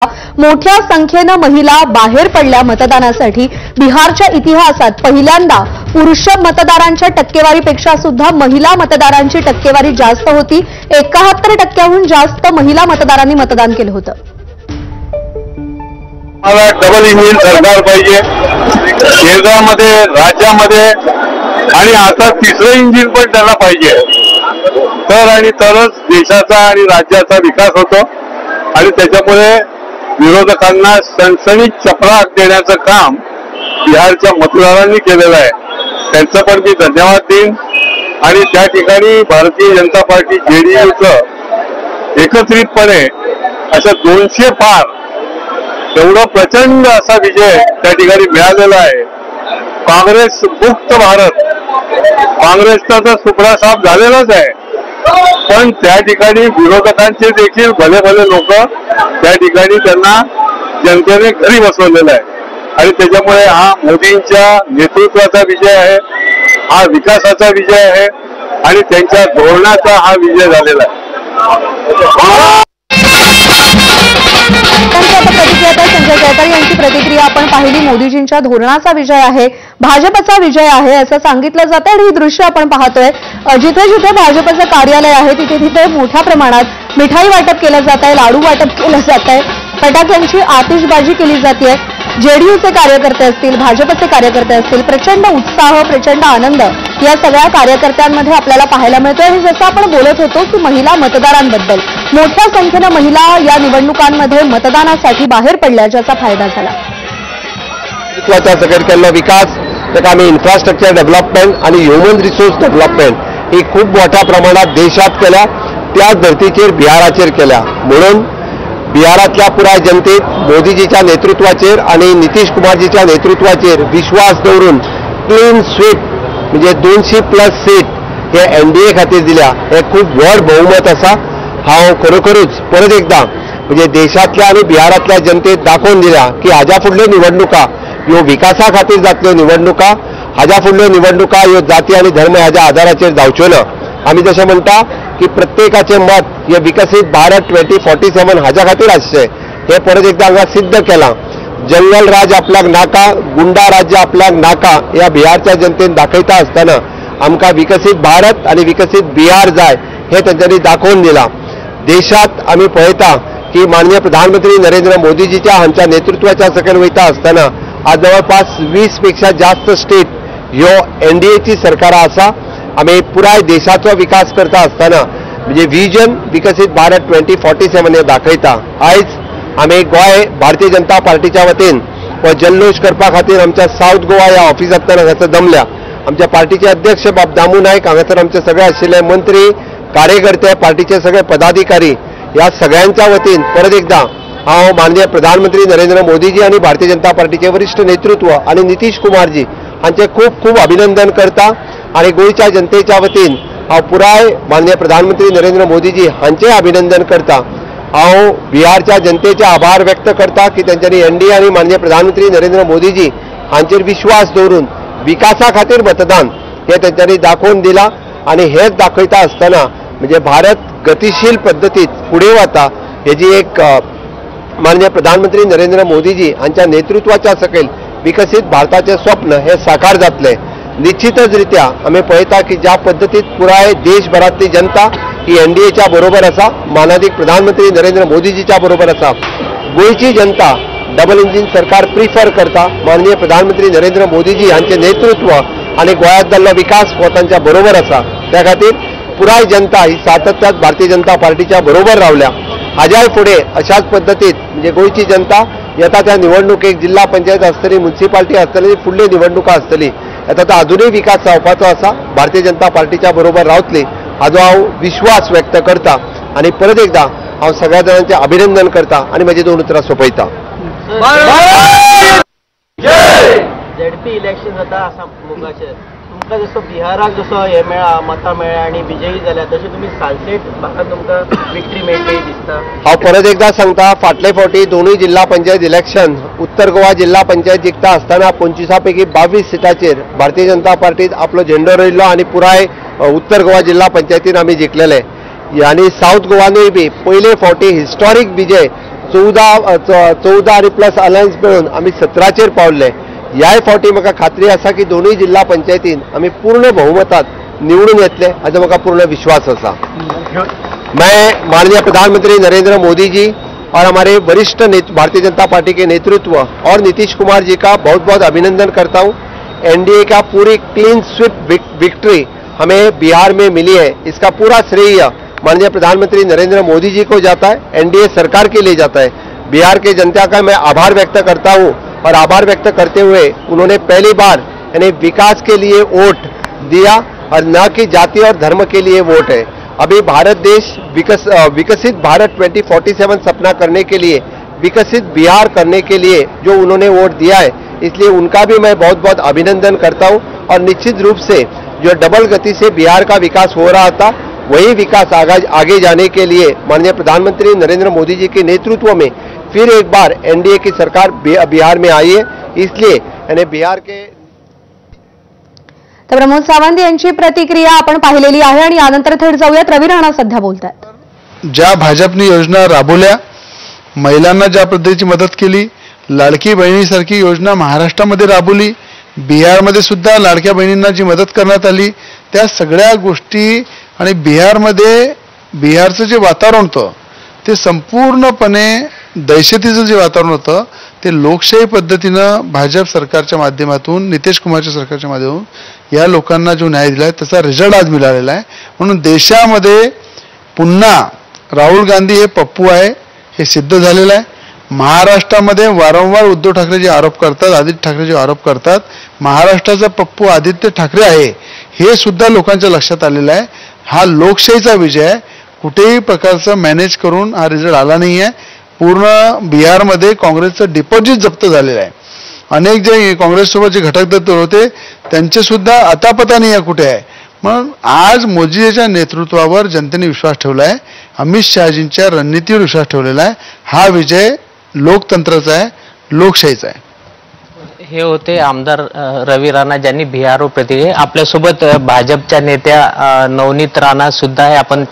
मोठ्या संख्येने महिला बाहेर पडल्या मतदानासाठी। बिहारच्या इतिहासात पहिल्यांदा पुरुष मतदारांच्या टक्केवारीपेक्षा सुद्धा महिला मतदारांची टक्केवारी जास्त होती। 71% जास्त महिला मतदारांनी मतदान केलं होतं। डबल इंजिन सरकार पाहिजे केंद्रामध्ये, राज्यामध्ये आणि आता तिसरं इंजिन पण त्याला पाहिजे, तरच देशाचा आणि राज्याचा विकास होतो। आणि त्याच्यामुळे विरोधकांना सणसणीत चपराक देण्याचं काम बिहारच्या मतदारांनी केलेलं आहे। त्यांचं पण मी धन्यवाद देईन। आणि त्या ठिकाणी भारतीय जनता पार्टी जेडीयूचं एकत्रितपणे असं 200 पार एवढा प्रचंड असा विजय त्या ठिकाणी मिळालेला आहे। काँग्रेस मुक्त भारत, काँग्रेसचा तर सुपडा साफ झालेलाच आहे, पण त्या ठिकाणी विरोधकांचे देखील भले भले लोक त्या ठिकाणी त्यांना जनतेने घरी बसवलेला आहे। आणि त्याच्यामुळे हा मोदींच्या नेतृत्वाचा विजय आहे, हा विकासाचा विजय आहे आणि त्यांच्या धोरणाचा हा विजय झालेला आहे। संजय जयकर यांची प्रतिक्रिया आपण पाहिली। मोदीजींच्या धोरणाचा विजय आहे, भाजपचा विजय आहे असं सांगितलं जातं। आणि ही दृश्य आपण पाहतोय, जिथे जिथे भाजपचं कार्यालय आहे तिथे तिथे मोठ्या प्रमाणात मिठाई वाटप केलं जात आहे, लाडू वाटप केलं जात आहे, फटाक्यांची आतिषबाजी केली जाते। जेडीयूचे कार्यकर्ते असतील, भाजपचे कार्यकर्ते असतील, प्रचंड उत्साह, प्रचंड आनंद या सगळ्या कार्यकर्त्यांमध्ये आपल्याला पाहायला मिळतोय। आणि जसं आपण बोलत होतो की महिला मतदारांबद्दल, मोठ्या संख्येनं महिला या निवडणुकांमध्ये मतदानासाठी बाहेर पडल्या, ज्याचा फायदा झाला। सगळ्यात केलेला विकास त्यात आम्ही इन्फ्रास्ट्रक्चर डेव्हलपमेंट आणि ह्युमन रिसोर्स डेव्हलपमेंट ही खूप मोठ्या प्रमाणात देशात केल्या, त्याच धर्तीचेर बिहाराचेर केल्या। म्हणून बिहारातल्या पुराय जनतेत मोदीजीच्या नेतृत्वाचेर आणि नितीश कुमारजीच्या नेतृत्वाचेर विश्वास दवरून क्लीन स्वीप म्हणजे 200+ सीट हे एनडीए खातीर दिल्या। हे खूप व्हड बहुमत आसा। हांव खरोखरूच परत एकदा म्हणजे देशातल्या आणि बिहारातल्या जनतेत दाखोवन दिल्या की हाज्या फुडल्यो निवडणुका ह्यो विकासा खातीर जातल्यो निवडणुका, हाज्या फुडल्यो निवडणुका ह्यो जाती आणि धर्म ह्याच्या आधाराचेर जावच्यो ना। आमी जशें म्हणटा की प्रत्येकाचे मत हे विकसित भारत 2047 हाज्या खातीर आसचें, हे परत एकदा हांगा सिद्ध केलां। जंगल राज आपल्याक नाका, गुंडा राज्य आपल्याक नाका, ह्या बिहारच्या जनतेन दाखयता आसतना आमकां विकसित भारत आणि विकसित बिहार जाय हे तांच्यांनी दाखोवन दिलां। देशात आमी पळयता की माननीय प्रधानमंत्री नरेंद्र मोदीजीच्या हांच्या नेतृत्वाच्या सकयल वयता आसतना आज जवळपास 20 पेक्षा जास्त स्टेट ह्यो एनडीएची सरकारां आसा। आमी पुराय देशाचो विकास करता आसतना म्हणजे विजन विकसित भारत 2047 हे दाखयता। आयज आमी गोंय भारतीय जनता पार्टीच्या वतीन हो जल्लोश करपा खातीर आमच्या साऊथ गोवा ह्या ऑफिसांतल्यान हांगासर जमल्या। आमच्या पार्टीचे अध्यक्ष बाब दामू नायक, हांगासर आमचे सगळे आशिल्ले मंत्री, कार्यकर्ते, पार्टीचे सगळे पदाधिकारी, ह्या सगळ्यांच्या वतीन परत एकदा हांव माननीय प्रधानमंत्री नरेंद्र मोदीजी आणि भारतीय जनता पार्टीचे वरिष्ठ नेतृत्व आणि नितीश कुमारजी हांचे खूप खूप अभिनंदन करता। आणि गोंयच्या जनतेच्या वतीन हांव पुराय माननीय प्रधानमंत्री नरेंद्र मोदीजी हांचे अभिनंदन करता। हांव बिहारच्या जनतेचे आभार व्यक्त करता की त्यांच्यानी एनडीए आणि माननीय प्रधानमंत्री नरेंद्र मोदीजी हांचेर विश्वास दवरून विकासा खातीर मतदान हे त्यांच्यानी दाखोवन दिला। आणि हेच दाखयता आसतना म्हणजे भारत गतिशील पद्दतीत फुडें वता हेजी एक माननीय प्रधानमंत्री नरेंद्र मोदीजी हांच्या नेतृत्वाच्या सकयल विकसित भारताचे स्वप्न हे साकार जातले। निश्चितच रित्या आमी पळयता की ज्या पद्दतीत पुराय देशभरातली जनता ही एनडीएच्या बरोबर आसा, माननीय प्रधानमंत्री नरेंद्र मोदीजीच्या बरोबर आसा। गोंयची जनता डबल इंजिन सरकार प्रिफर करता, माननीय प्रधानमंत्री नरेंद्र मोदीजी हांचे नेतृत्व आणि गोंयांत जाल्लो विकास हो तांच्या बरोबर आसा। त्या खातीर पुराय जनता ही सातत्यात भारतीय जनता पार्टीच्या बरोबर रावल्या। हाज्याय फुडें अशाच पद्दतीत म्हणजे गोंयची जनता येता त्या निवडणुकेक जिल्हा पंचायत आसतली, म्युनिसिपालिटी आसतली, फुडली निवडणुका आसतली, येता तो अजूनय विकास जावपाचो आसा, भारतीय जनता पार्टीच्या बरोबर रावतली हाजो हांव विश्वास व्यक्त करता। आणि परत एकदा हांव सगळ्या जाणांचे अभिनंदन करता आणि म्हजी 2 उतरां सोंपयता। झेडपी इलेक्शन जाता आसाम मुगाचेर, तुमकां जसो बिहाराक जसो हे मेळ्ळा, मतां मेळ्ळ्या आणि विजयी जाल्या, तशें तुमी सालसेट भागात तुमकां विक्ट्री मेळटली दिसता। हांव परत एकदा सांगता, फाटले फावटी दोनूय जिल्हा पंचायत इलेक्शन उत्तर गोवा जिल्हा पंचायत जिखता आसतना 25 पैकी 22 सिटाचेर भारतीय जनता पार्टीन आपलो झेंडो रोयल्लो आणि पुराय उत्तर गोवा जिल्हा पंचायतीन आमी जिखलेले। आणि साऊथ गोवानूय बी पयले फावटी हिस्टॉरीक विजय 14 आणि प्लस अलायन्स मिळून आम्ही 17चेर पावले. ह्या फावटी म्हाका खात्री आसा की दोनूय जिल्हा पंचायतीन आम्ही पूर्ण बहुमतात निवडून येतले हाचो म्हाका पूर्ण विश्वास आसा. मैं माननीय प्रधानमंत्री नरेंद्र मोदी जी और हमारे वरिष्ठ भारतीय जनता पार्टी के नेतृत्व और नीतीश कुमार जी का बहुत बहुत अभिनंदन करता हूं. एनडीए का पूरी क्लीन स्वीप विक्ट्री हमें बिहार में मिली है. इसका पूरा श्रेय माननीय प्रधानमंत्री नरेंद्र मोदी जी को जाता है, एनडीए सरकार के लिए जाता है. बिहार के जनता का मैं आभार व्यक्त करता हूं और आभार व्यक्त करते हुए उन्होंने पहली बार यानी विकास के लिए वोट दिया और न कि जाति और धर्म के लिए वोट है. अभी भारत देश विकसित भारत 2047 सपना करने के लिए, विकसित बिहार करने के लिए जो उन्होंने वोट दिया है, इसलिए उनका भी मैं बहुत बहुत अभिनंदन करता हूं. और निश्चित रूप से जो डबल गति से बिहार का विकास हो रहा था वही विकास आगे जाने के लिए माननीय प्रधानमंत्री नरेंद्र मोदी जी के नेतृत्व में फिर एक बार एनडीए की सरकार बिहार में आई है. इसलिए यानी बिहार के तर प्रमोद सावंत यांची प्रतिक्रिया आपण पाहिलेली आहे आणि यानंतर थेट जाऊयात. रवी राणा सध्या बोलतायत. ज्या भाजपने योजना राबवल्या, महिलांना ज्या पद्धतीची मदत केली, लाडकी बहिणीसारखी योजना महाराष्ट्रामध्ये राबवली, बिहारमध्ये सुद्धा लाडक्या बहिणींना जी मदत करण्यात आली, त्या सगळ्या गोष्टी आणि बिहारचं जे वातावरण होतं ते संपूर्णपणे दहशतीचं जे वातावरण होतं ते लोकशाही पद्धतीनं भाजप सरकारच्या माध्यमातून, नितीश कुमारच्या सरकारच्या माध्यमातून या लोकांना जो न्याय दिलाय त्याचा रिझल्ट आज मिळालेला आहे. म्हणून देशामध्ये पुन्हा राहुल गांधी हे पप्पू आहे हे सिद्ध झालेलं आहे. महाराष्ट्रामध्ये वारंवार उद्धव ठाकरे जे आरोप करतात, आदित्य ठाकरे जे आरोप करतात, महाराष्ट्राचा पप्पू आदित्य ठाकरे आहे हे सुद्धा लोकांच्या लक्षात आलेलं आहे. हा लोकशाहीचा विजय आहे. कुठेही प्रकारचं मॅनेज करून हा रिझल्ट आला नाही आहे. पूर्ण बिहारमध्ये काँग्रेसचं डिपॉझिट जप्त झालेलं आहे. अनेक जे काँग्रेससोबत जे घटक दल होते त्यांचे सुद्धा अतापता नाही आहे कुठे आहे. म्हणून आज मोदीजीच्या नेतृत्वावर जनतेने विश्वास ठेवला आहे. अमित शहाजींच्या रणनीतीवर विश्वास ठेवलेला आहे. हा विजय लोकतंत्राचा आहे, लोकशाहीचा आहे. हे होते आमदार रवी राणा ज्यांनी बिहारवर प्रतिक्रिया. आपल्यासोबत भाजपच्या नेत्या नवनीत राणा सुद्धा आहे. आपण